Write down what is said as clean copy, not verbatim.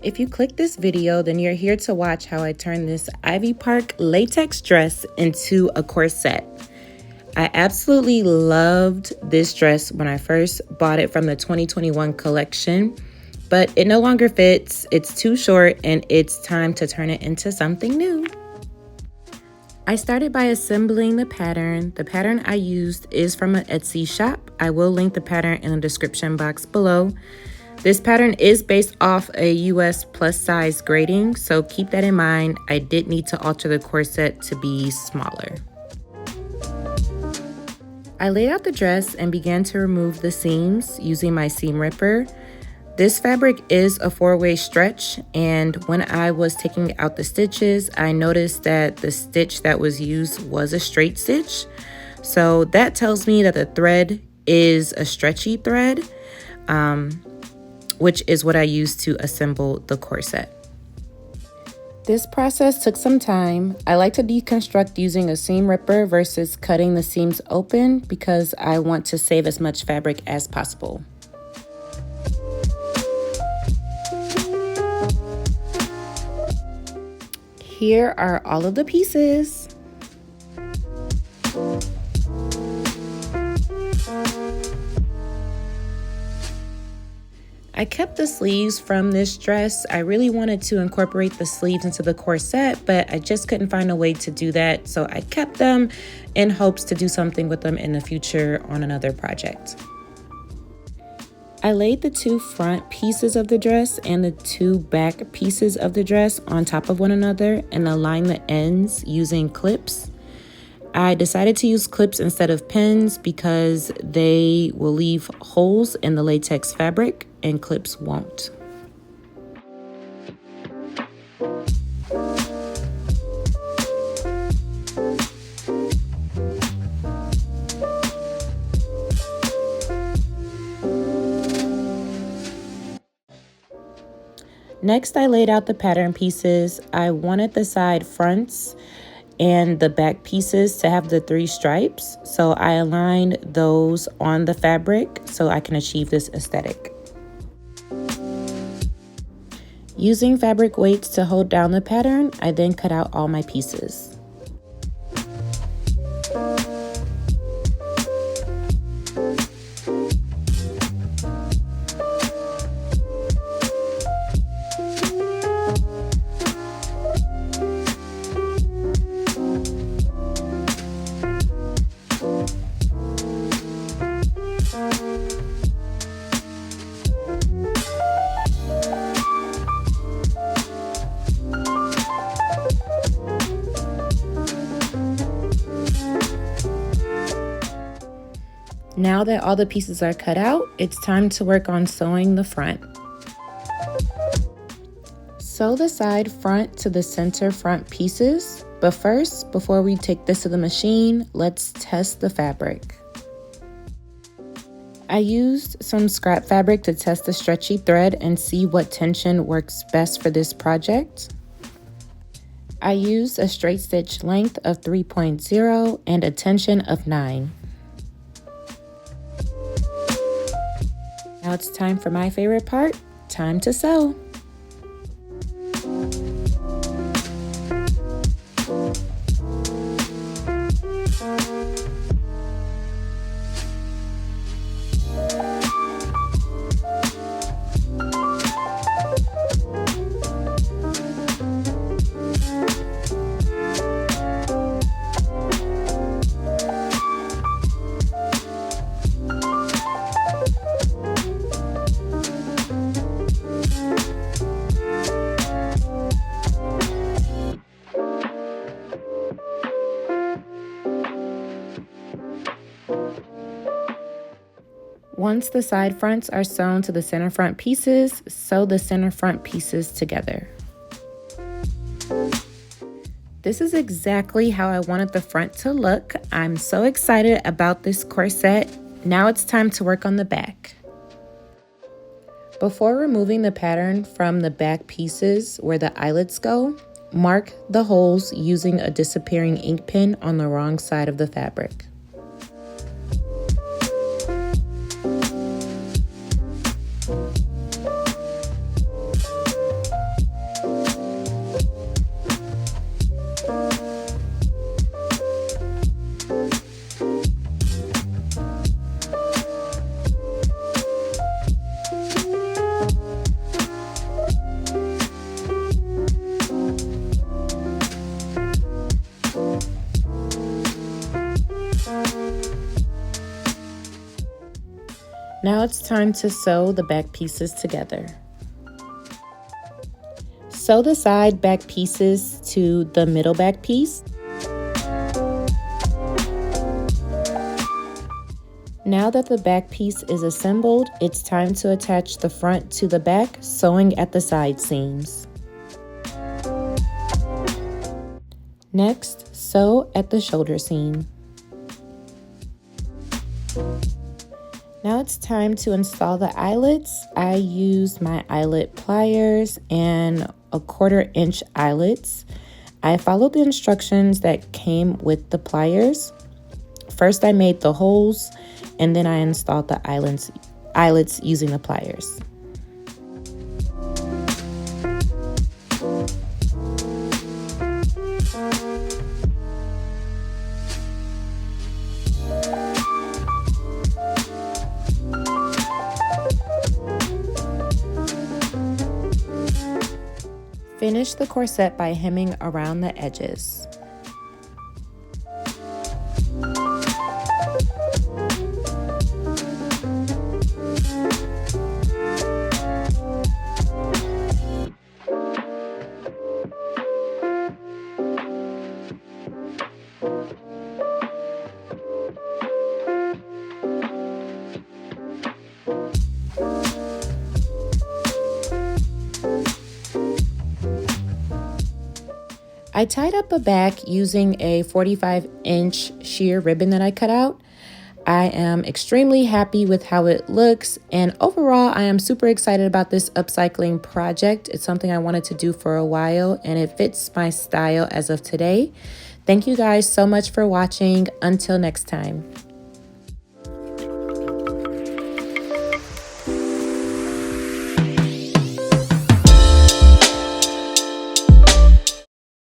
If you click this video, then you're here to watch how I turn this Ivy Park latex dress into a corset. I absolutely loved this dress when I first bought it from the 2021 collection, but it no longer fits, it's too short, and it's time to turn it into something new. I started by assembling the pattern. The pattern I used is from an Etsy shop. I will link the pattern in the description box below. This pattern is based off a US plus size grading, so keep that in mind. I did need to alter the corset to be smaller. I laid out the dress and began to remove the seams using my seam ripper. This fabric is a 4-way stretch, and when I was taking out the stitches, I noticed that the stitch that was used was a straight stitch. So that tells me that the thread is a stretchy thread, which is what I used to assemble the corset. This process took some time. I like to deconstruct using a seam ripper versus cutting the seams open because I want to save as much fabric as possible. Here are all of the pieces. I kept the sleeves from this dress. I really wanted to incorporate the sleeves into the corset, but I just couldn't find a way to do that. So I kept them in hopes to do something with them in the future on another project. I laid the 2 front pieces of the dress and the 2 back pieces of the dress on top of one another and aligned the ends using clips. I decided to use clips instead of pins because they will leave holes in the latex fabric and clips won't. Next, I laid out the pattern pieces. I wanted the side fronts and the back pieces to have the 3 stripes, so I aligned those on the fabric so I can achieve this aesthetic. Using fabric weights to hold down the pattern, I then cut out all my pieces. Now that all the pieces are cut out, it's time to work on sewing the front. Sew the side front to the center front pieces, but first, before we take this to the machine, let's test the fabric. I used some scrap fabric to test the stretchy thread and see what tension works best for this project. I used a straight stitch length of 3.0 and a tension of 9. Now it's time for my favorite part, time to sew. Once the side fronts are sewn to the center front pieces, sew the center front pieces together. This is exactly how I wanted the front to look. I'm so excited about this corset. Now it's time to work on the back. Before removing the pattern from the back pieces where the eyelets go, mark the holes using a disappearing ink pen on the wrong side of the fabric. Now it's time to sew the back pieces together. Sew the side back pieces to the middle back piece. Now that the back piece is assembled, it's time to attach the front to the back, sewing at the side seams. Next, sew at the shoulder seam. Now it's time to install the eyelets. I used my eyelet pliers and a 1/4 inch eyelets. I followed the instructions that came with the pliers. First, I made the holes and then I installed the eyelets using the pliers. Finish the corset by hemming around the edges. I tied up a back using a 45-inch sheer ribbon that I cut out. I am extremely happy with how it looks, and overall I am super excited about this upcycling project. It's something I wanted to do for a while and it fits my style as of today. Thank you guys so much for watching. Until next time.